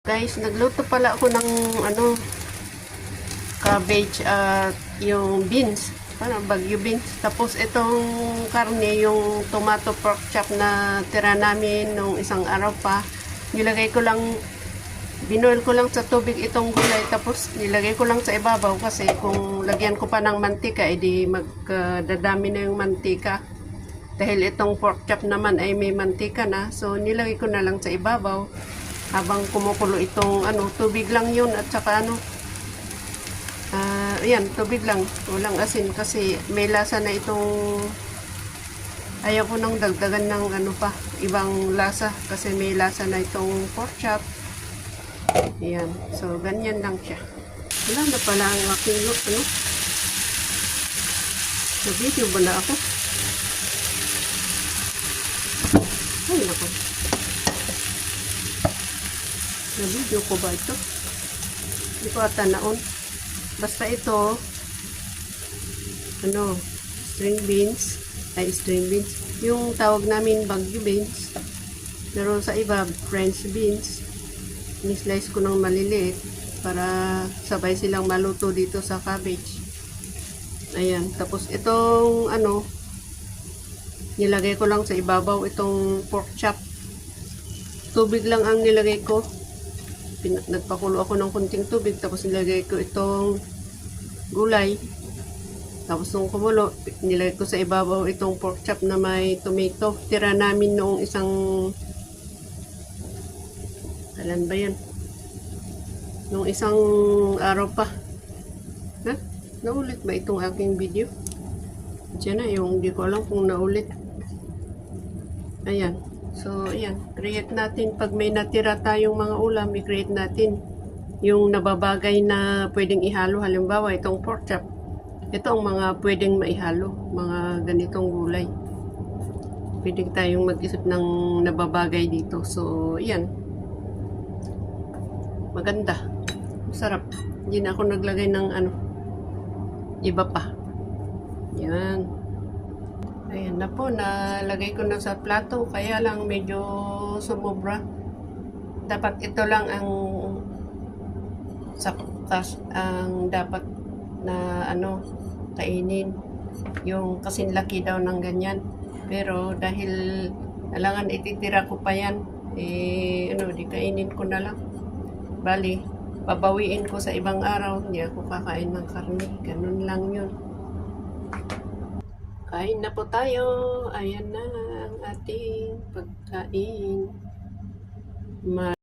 Guys, nagluto pala ako ng cabbage at yung beans. Parang bagyo beans. Tapos itong karne, yung tomato pork chop na tira namin nung isang araw pa. Nilagay ko lang, binoil ko lang sa tubig itong gulay. Tapos nilagay ko lang sa ibabaw kasi kung lagyan ko pa ng mantika, edi magdadami na yung mantika. Dahil itong pork chop naman ay may mantika na. So nilagay ko na lang sa ibabaw. Habang kumukulo itong tubig lang yun at saka yan, tubig lang, walang asin kasi may lasa na itong, ayaw ko nang dagdagan ng pa, ibang lasa kasi may lasa na itong pork chop. Yan, so ganyan lang siya. Wala na pala ang aking sa video ba na ako? Ay nako, na video ko ba ito? Hindi ko ata naon. Basta ito, string beans. Yung tawag namin bagyo beans. Pero sa iba, French beans. Ni-slice ko ng maliliit para sabay silang maluto dito sa cabbage. Ayan. Tapos itong, nilagay ko lang sa ibabaw itong pork chop. Tubig lang ang nilagay ko. Nagpakulo ako ng kunting tubig, tapos nilagay ko itong gulay, tapos nung kumulo nilagay ko sa ibabaw itong pork chop na may tomato. Tira namin noong isang, alam ba yan, noong isang araw pa. Naulit ba itong aking video? Diyan na yung, hindi ko alam kung naulit. Ayan. So, ayan, create natin. Pag may natira tayong mga ulam, i-create natin yung nababagay na pwedeng ihalo. Halimbawa, itong pork chop. Ito ang mga pwedeng maihalo, mga ganitong gulay. Pwede tayong mag-isip ng nababagay dito. So, ayan. Maganda. Masarap. Hindi na ako naglagay ng iba pa. Ayan. Ayan na po, nalagay ko na sa plato, kaya lang medyo sumobra. Dapat ito lang ang saktas ang dapat na kainin. Yung kasing laki daw ng ganyan. Pero dahil alangan ititira ko pa yan, di kainin ko na lang. Bali, pabawiin ko sa ibang araw, hindi ako kakain ng karne. Ganun lang yun. Kain na po tayo. Ayan na ang ating pagkain.